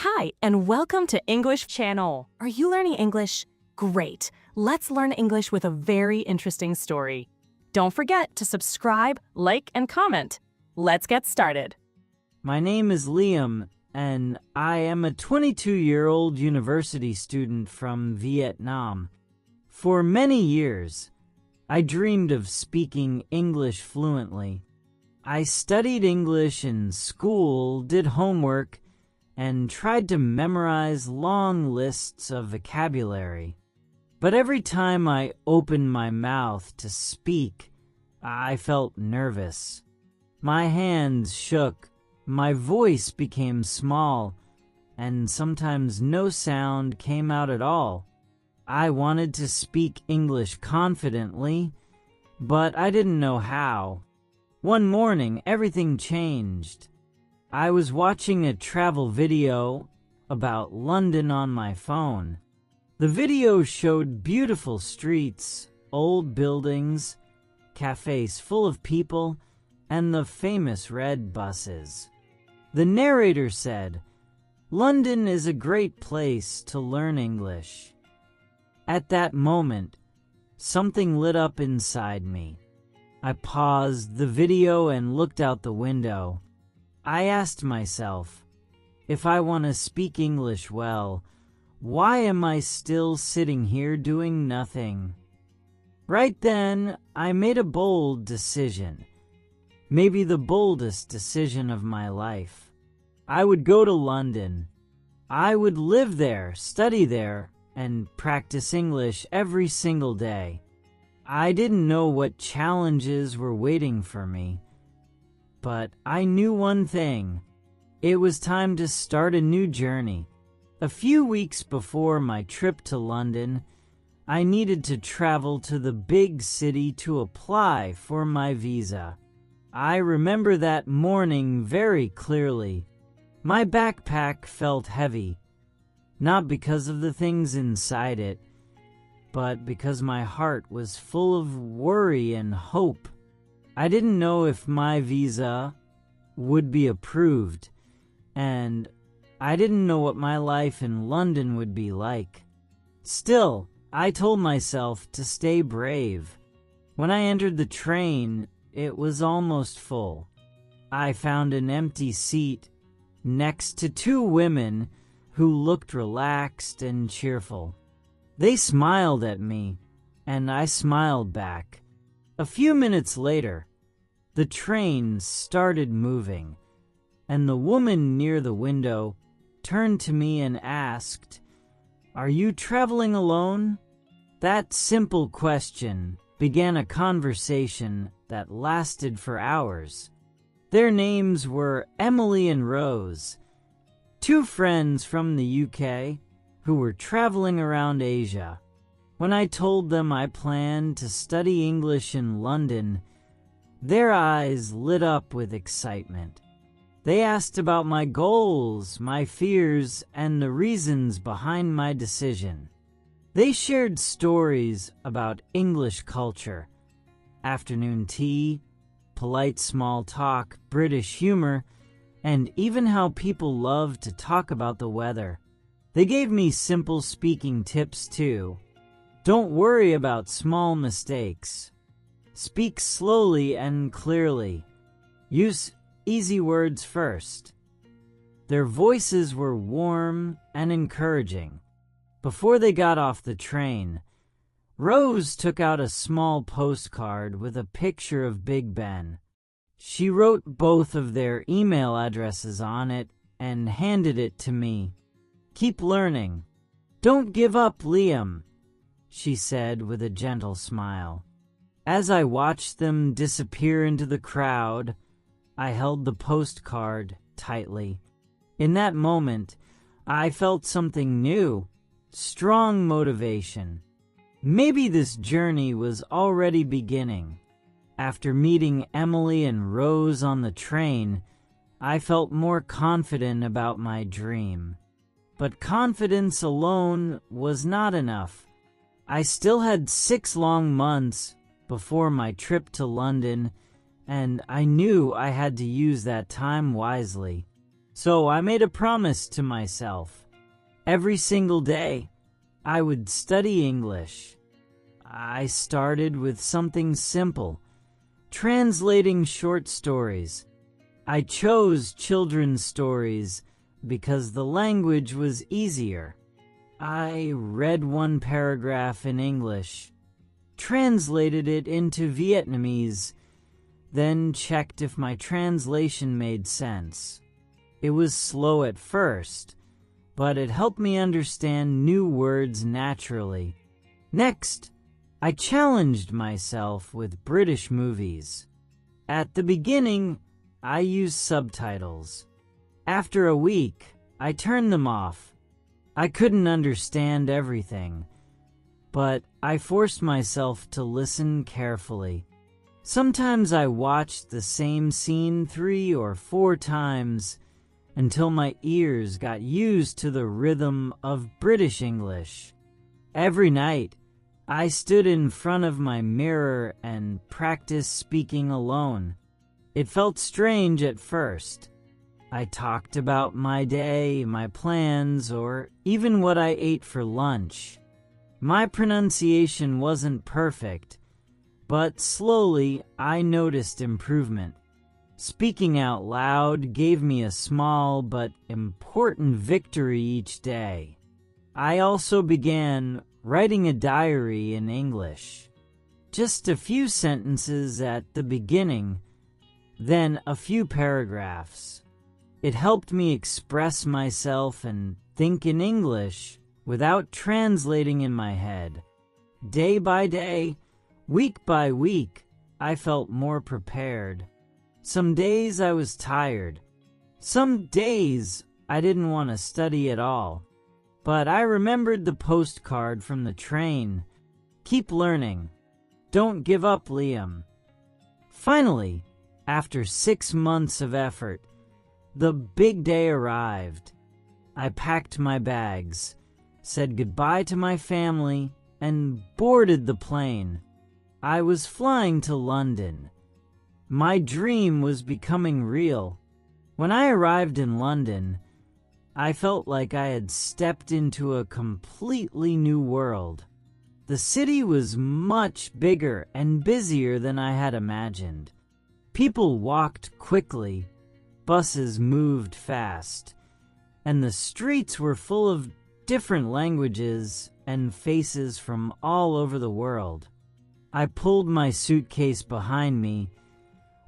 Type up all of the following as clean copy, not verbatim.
Hi, and welcome to English Channel. Are you learning English? Great. Let's learn English with a very interesting story. Don't forget to subscribe, like, and comment. Let's get started. My name is Liam, and I am a 22-year-old university student from Vietnam. For many years, I dreamed of speaking English fluently. I studied English in school, did homework, and tried to memorize long lists of vocabulary. But every time I opened my mouth to speak, I felt nervous. My hands shook, my voice became small, and sometimes no sound came out at all. I wanted to speak English confidently, but I didn't know how. One morning, everything changed. I was watching a travel video about London on my phone. The video showed beautiful streets, old buildings, cafes full of people, and the famous red buses. The narrator said, "London is a great place to learn English." At that moment, something lit up inside me. I paused the video and looked out the window. I asked myself, if I want to speak English well, why am I still sitting here doing nothing? Right then, I made a bold decision, maybe the boldest decision of my life. I would go to London. I would live there, study there, and practice English every single day. I didn't know what challenges were waiting for me. But I knew one thing. It was time to start a new journey. A few weeks before my trip to London, I needed to travel to the big city to apply for my visa. I remember that morning very clearly. My backpack felt heavy, not because of the things inside it, but because my heart was full of worry and hope. I didn't know if my visa would be approved, and I didn't know what my life in London would be like. Still, I told myself to stay brave. When I entered the train, it was almost full. I found an empty seat next to two women who looked relaxed and cheerful. They smiled at me, and I smiled back. A few minutes later, the train started moving, and the woman near the window turned to me and asked, "Are you traveling alone?" That simple question began a conversation that lasted for hours. Their names were Emily and Rose, two friends from the UK who were traveling around Asia. When I told them I planned to study English in London, their eyes lit up with excitement. They asked about my goals, my fears, and the reasons behind my decision. They shared stories about English culture, afternoon tea, polite small talk, British humor, and even how people love to talk about the weather. They gave me simple speaking tips too. Don't worry about small mistakes. Speak slowly and clearly. Use easy words first. Their voices were warm and encouraging. Before they got off the train, Rose took out a small postcard with a picture of Big Ben. She wrote both of their email addresses on it and handed it to me. "Keep learning. Don't give up, Liam," she said with a gentle smile. As I watched them disappear into the crowd, I held the postcard tightly. In that moment, I felt something new, strong motivation. Maybe this journey was already beginning. After meeting Emily and Rose on the train, I felt more confident about my dream. But confidence alone was not enough. I still had 6 long months before my trip to London, and I knew I had to use that time wisely. So I made a promise to myself. Every single day, I would study English. I started with something simple, translating short stories. I chose children's stories because the language was easier. I read one paragraph in English, translated it into Vietnamese, then checked if my translation made sense. It was slow at first, but it helped me understand new words naturally. Next, I challenged myself with British movies. At the beginning, I used subtitles. After a week, I turned them off. I couldn't understand everything, but I forced myself to listen carefully. Sometimes I watched the same scene 3 or 4 times until my ears got used to the rhythm of British English. Every night, I stood in front of my mirror and practiced speaking alone. It felt strange at first. I talked about my day, my plans, or even what I ate for lunch. My pronunciation wasn't perfect, but slowly I noticed improvement. Speaking out loud gave me a small but important victory each day. I also began writing a diary in English. Just a few sentences at the beginning, then a few paragraphs. It helped me express myself and think in English without translating in my head. Day by day, week by week, I felt more prepared. Some days I was tired. Some days I didn't want to study at all. But I remembered the postcard from the train. Keep learning. Don't give up, Liam. Finally, after 6 months of effort, the big day arrived. I packed my bags, said goodbye to my family, and boarded the plane. I was flying to London. My dream was becoming real. When I arrived in London, I felt like I had stepped into a completely new world. The city was much bigger and busier than I had imagined. People walked quickly, buses moved fast, and the streets were full of different languages and faces from all over the world. I pulled my suitcase behind me,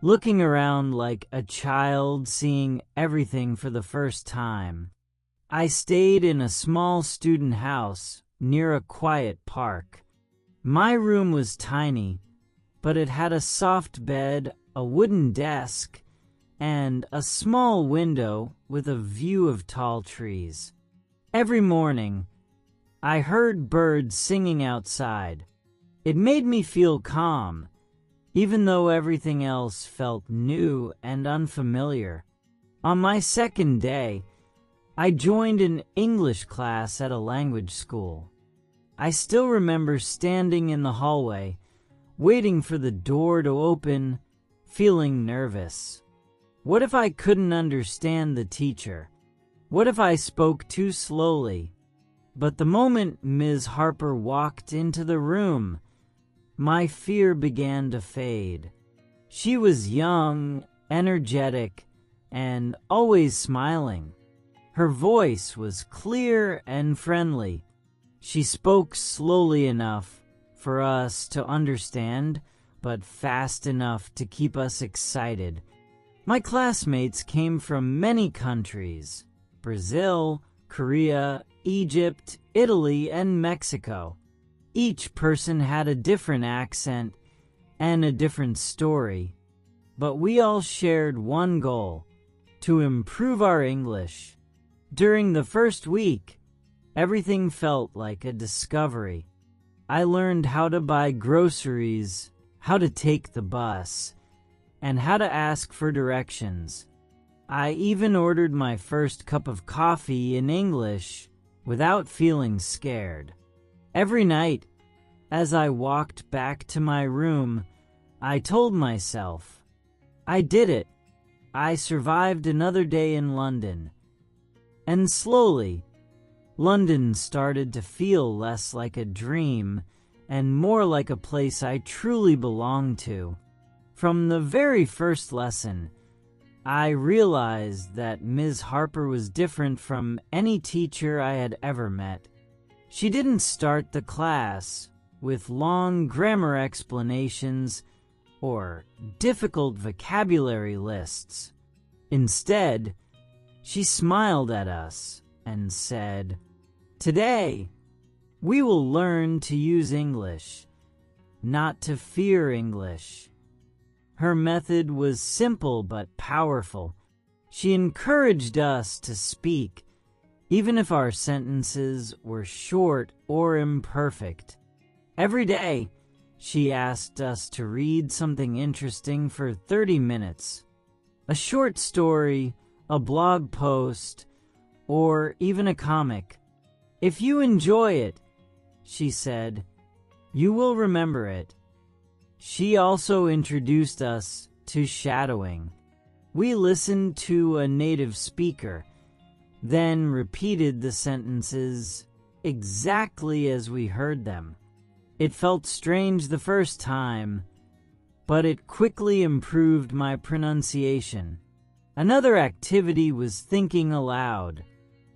looking around like a child seeing everything for the first time. I stayed in a small student house near a quiet park. My room was tiny, but it had a soft bed, a wooden desk, and a small window with a view of tall trees. Every morning, I heard birds singing outside. It made me feel calm, even though everything else felt new and unfamiliar. On my second day, I joined an English class at a language school. I still remember standing in the hallway, waiting for the door to open, feeling nervous. What if I couldn't understand the teacher? What if I spoke too slowly? But the moment Ms. Harper walked into the room, my fear began to fade. She was young, energetic, and always smiling. Her voice was clear and friendly. She spoke slowly enough for us to understand, but fast enough to keep us excited. My classmates came from many countries: Brazil, Korea, Egypt, Italy, and Mexico. Each person had a different accent and a different story, but we all shared one goal: to improve our English. During the first week, everything felt like a discovery. I learned how to buy groceries, how to take the bus, and how to ask for directions. I even ordered my first cup of coffee in English without feeling scared. Every night, as I walked back to my room, I told myself, I did it. I survived another day in London. And slowly, London started to feel less like a dream and more like a place I truly belonged to. From the very first lesson, I realized that Ms. Harper was different from any teacher I had ever met. She didn't start the class with long grammar explanations or difficult vocabulary lists. Instead, she smiled at us and said, "Today, we will learn to use English, not to fear English." Her method was simple but powerful. She encouraged us to speak, even if our sentences were short or imperfect. Every day, she asked us to read something interesting for 30 minutes. A short story, a blog post, or even a comic. "If you enjoy it," she said, "you will remember it." She also introduced us to shadowing. We listened to a native speaker, then repeated the sentences exactly as we heard them. It felt strange the first time, but it quickly improved my pronunciation. Another activity was thinking aloud.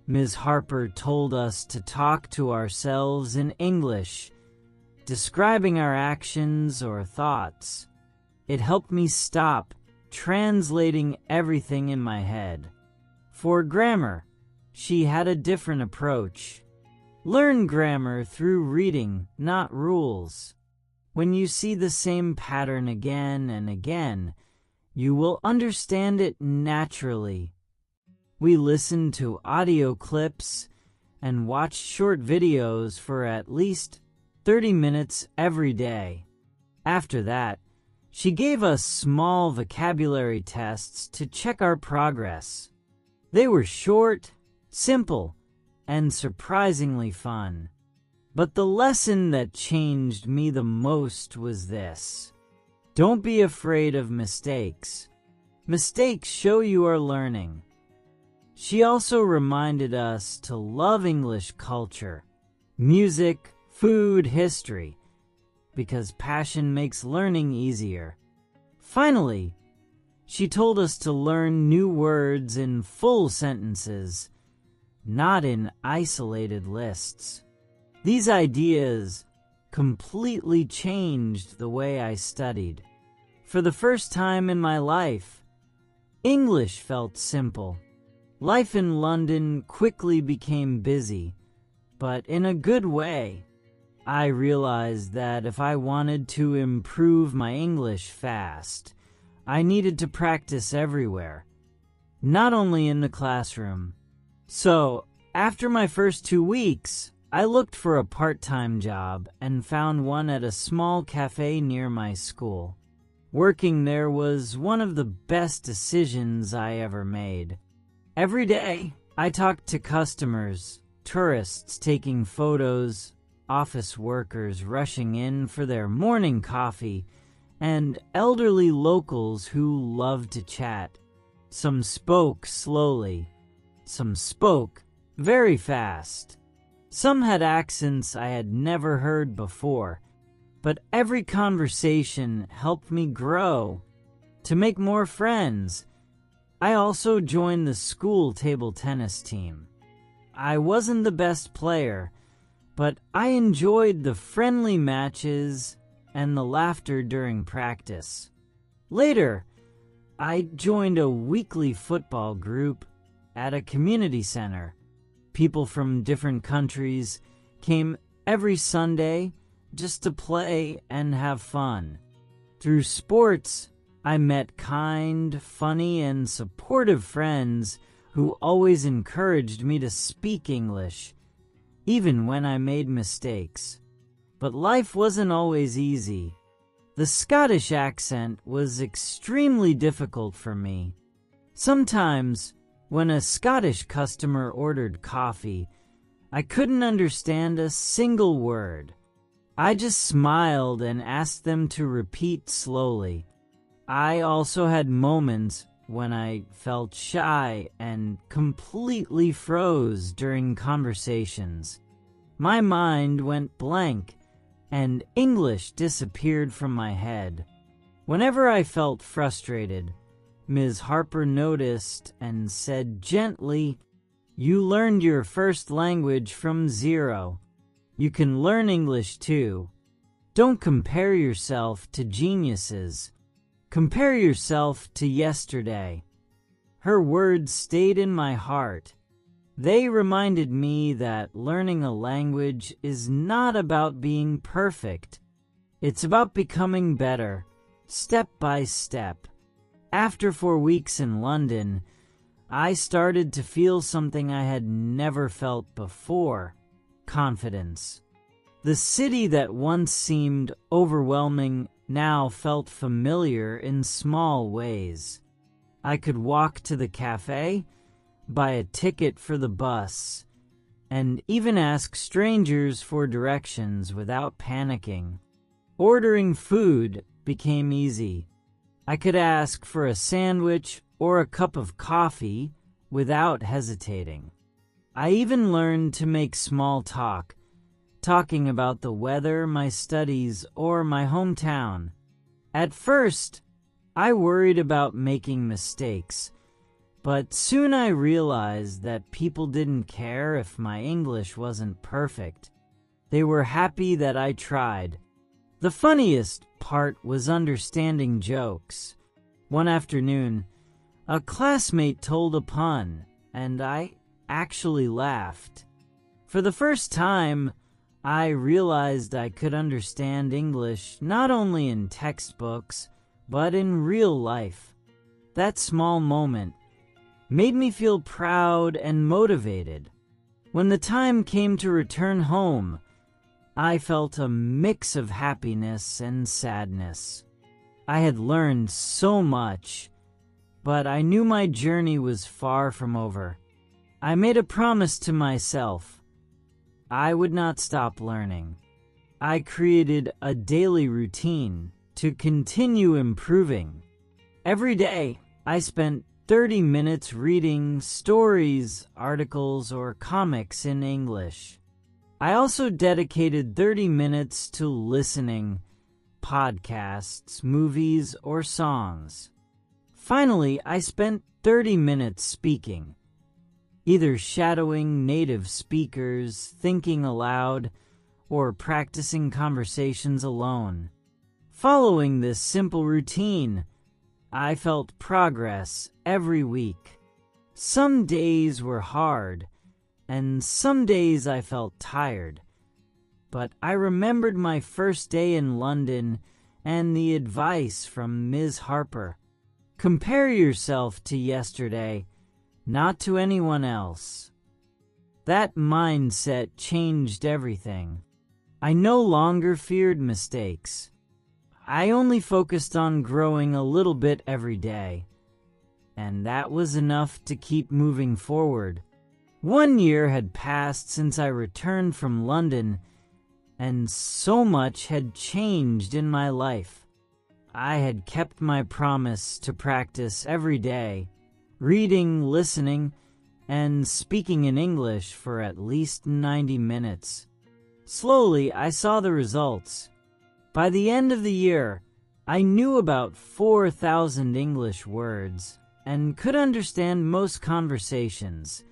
Ms. Harper told us to talk to ourselves in English, describing our actions or thoughts. It helped me stop translating everything in my head. For grammar, she had a different approach. Learn grammar through reading, not rules. When you see the same pattern again and again, you will understand it naturally. We listened to audio clips and watched short videos for at least 30 minutes every day. After that, she gave us small vocabulary tests to check our progress. They were short, simple, and surprisingly fun. But the lesson that changed me the most was this: don't be afraid of mistakes. Mistakes show you are learning. She also reminded us to love English culture, music, food, history, because passion makes learning easier. Finally, she told us to learn new words in full sentences, not in isolated lists. These ideas completely changed the way I studied. For the first time in my life, English felt simple. Life in London quickly became busy, but in a good way. I realized that if I wanted to improve my English fast, I needed to practice everywhere, not only in the classroom. So, after my first 2 weeks, I looked for a part-time job and found one at a small cafe near my school. Working there was one of the best decisions I ever made. Every day, I talked to customers, tourists taking photos, office workers rushing in for their morning coffee, and elderly locals who loved to chat. Some spoke slowly. Some spoke very fast. Some had accents I had never heard before, but every conversation helped me grow. To make more friends, I also joined the school table tennis team. I wasn't the best player, but I enjoyed the friendly matches and the laughter during practice. Later, I joined a weekly football group at a community center. People from different countries came every Sunday just to play and have fun. Through sports, I met kind, funny, and supportive friends who always encouraged me to speak English, even when I made mistakes. But life wasn't always easy. The Scottish accent was extremely difficult for me. Sometimes, when a Scottish customer ordered coffee, I couldn't understand a single word. I just smiled and asked them to repeat slowly. I also had moments when I felt shy and completely froze during conversations. My mind went blank, and English disappeared from my head. Whenever I felt frustrated, Ms. Harper noticed and said gently, "You learned your first language from zero. You can learn English too. Don't compare yourself to geniuses. Compare yourself to yesterday." Her words stayed in my heart. They reminded me that learning a language is not about being perfect. It's about becoming better, step by step. After 4 weeks in London, I started to feel something I had never felt before: confidence. The city that once seemed overwhelming now felt familiar in small ways. I could walk to the cafe, buy a ticket for the bus, and even ask strangers for directions without panicking. Ordering food became easy. I could ask for a sandwich or a cup of coffee without hesitating. I even learned to make small talk, talking about the weather, my studies, or my hometown. At first, I worried about making mistakes, but soon I realized that people didn't care if my English wasn't perfect. They were happy that I tried. The funniest part was understanding jokes. One afternoon, a classmate told a pun, and I actually laughed. For the first time, I realized I could understand English not only in textbooks, but in real life. That small moment made me feel proud and motivated. When the time came to return home, I felt a mix of happiness and sadness. I had learned so much, but I knew my journey was far from over. I made a promise to myself: I would not stop learning. I created a daily routine to continue improving. Every day, I spent 30 minutes reading stories, articles, or comics in English. I also dedicated 30 minutes to listening, podcasts, movies, or songs. Finally, I spent 30 minutes speaking, either shadowing native speakers, thinking aloud, or practicing conversations alone. Following this simple routine, I felt progress every week. Some days were hard, and some days I felt tired. But I remembered my first day in London and the advice from Ms. Harper. Compare yourself to yesterday, not to anyone else. That mindset changed everything. I no longer feared mistakes. I only focused on growing a little bit every day, and that was enough to keep moving forward. 1 year had passed since I returned from London, and so much had changed in my life. I had kept my promise to practice every day, reading, listening, and speaking in English for at least 90 minutes. Slowly, I saw the results. By the end of the year, I knew about 4,000 English words and could understand most conversations,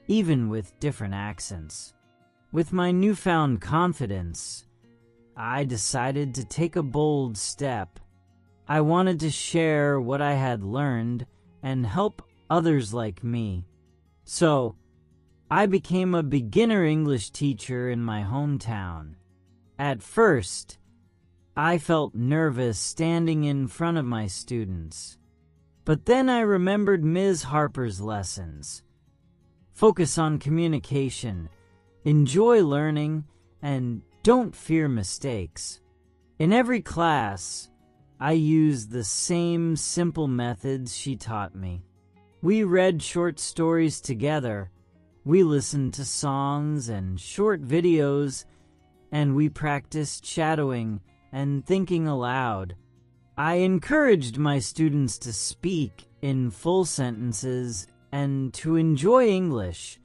even with different accents. With my newfound confidence, I decided to take a bold step. I wanted to share what I had learned and help others like me. So, I became a beginner English teacher in my hometown. At first, I felt nervous standing in front of my students. But then I remembered Ms. Harper's lessons. Focus on communication, enjoy learning, and don't fear mistakes. In every class, I used the same simple methods she taught me. We read short stories together, we listened to songs and short videos, and we practiced shadowing and thinking aloud. I encouraged my students to speak in full sentences and to enjoy English,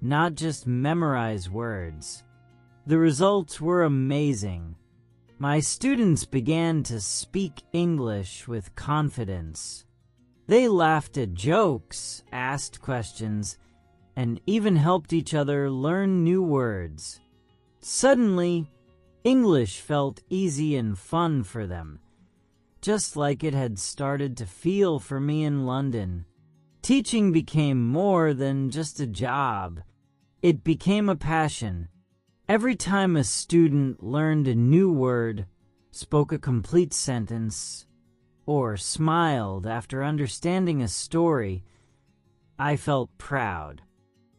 not just memorize words. The results were amazing. My students began to speak English with confidence. They laughed at jokes, asked questions, and even helped each other learn new words. Suddenly, English felt easy and fun for them, just like it had started to feel for me in London. Teaching became more than just a job. It became a passion. Every time a student learned a new word, spoke a complete sentence, or smiled after understanding a story, I felt proud.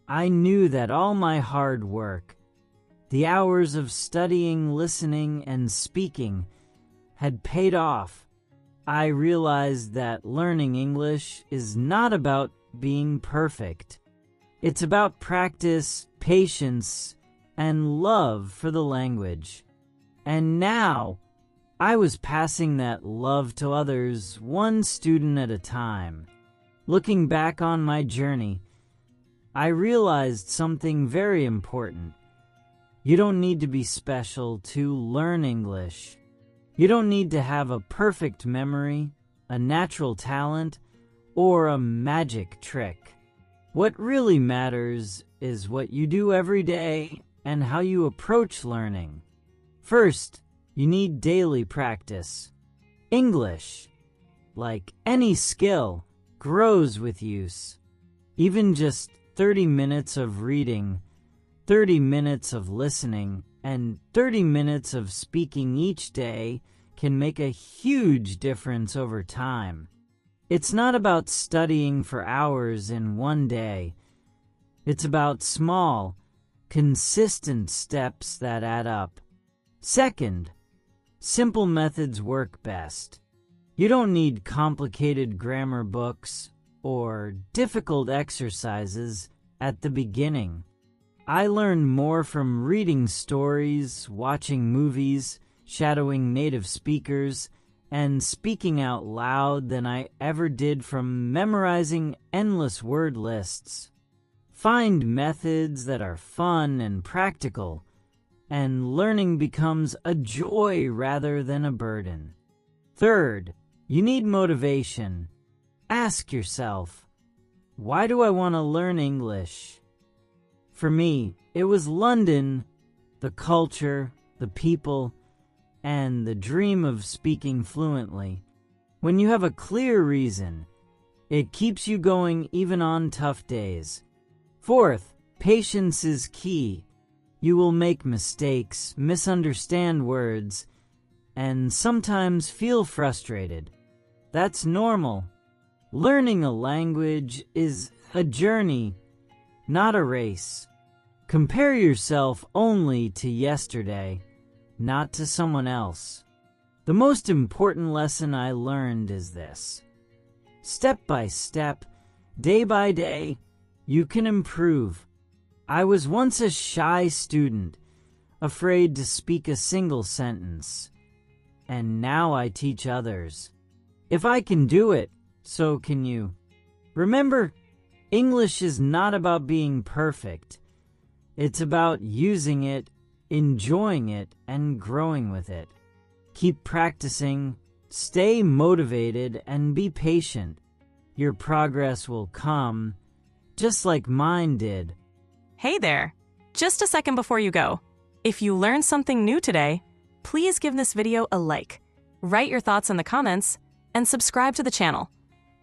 I knew that all my hard work, the hours of studying, listening, and speaking, had paid off. I realized that learning English is not about being perfect. It's about practice, patience, and love for the language. And now, I was passing that love to others, one student at a time. Looking back on my journey, I realized something very important. You don't need to be special to learn English. You don't need to have a perfect memory, a natural talent, or a magic trick. What really matters is what you do every day and how you approach learning. First, you need daily practice. English, like any skill, grows with use. Even just 30 minutes of reading, 30 minutes of listening, and 30 minutes of speaking each day can make a huge difference over time. It's not about studying for hours in one day. It's about small, consistent steps that add up. Second, simple methods work best. You don't need complicated grammar books or difficult exercises at the beginning. I learned more from reading stories, watching movies, shadowing native speakers, and speaking out loud than I ever did from memorizing endless word lists. Find methods that are fun and practical, and learning becomes a joy rather than a burden. Third, you need motivation. Ask yourself, why do I want to learn English? For me, it was London, the culture, the people, and the dream of speaking fluently. When you have a clear reason, it keeps you going even on tough days. Fourth, patience is key. You will make mistakes, misunderstand words, and sometimes feel frustrated. That's normal. Learning a language is a journey, not a race. Compare yourself only to yesterday, not to someone else. The most important lesson I learned is this. Step by step, day by day, you can improve. I was once a shy student, afraid to speak a single sentence, and now I teach others. If I can do it, so can you. Remember, English is not about being perfect. It's about using it, enjoying it, and growing with it. Keep practicing, stay motivated, and be patient. Your progress will come, just like mine did. Hey there! Just a second before you go. If you learned something new today, please give this video a like, write your thoughts in the comments, and subscribe to the channel.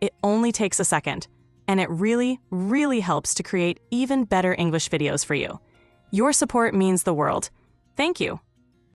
It only takes a second, and it really, really helps to create even better English videos for you. Your support means the world. Thank you.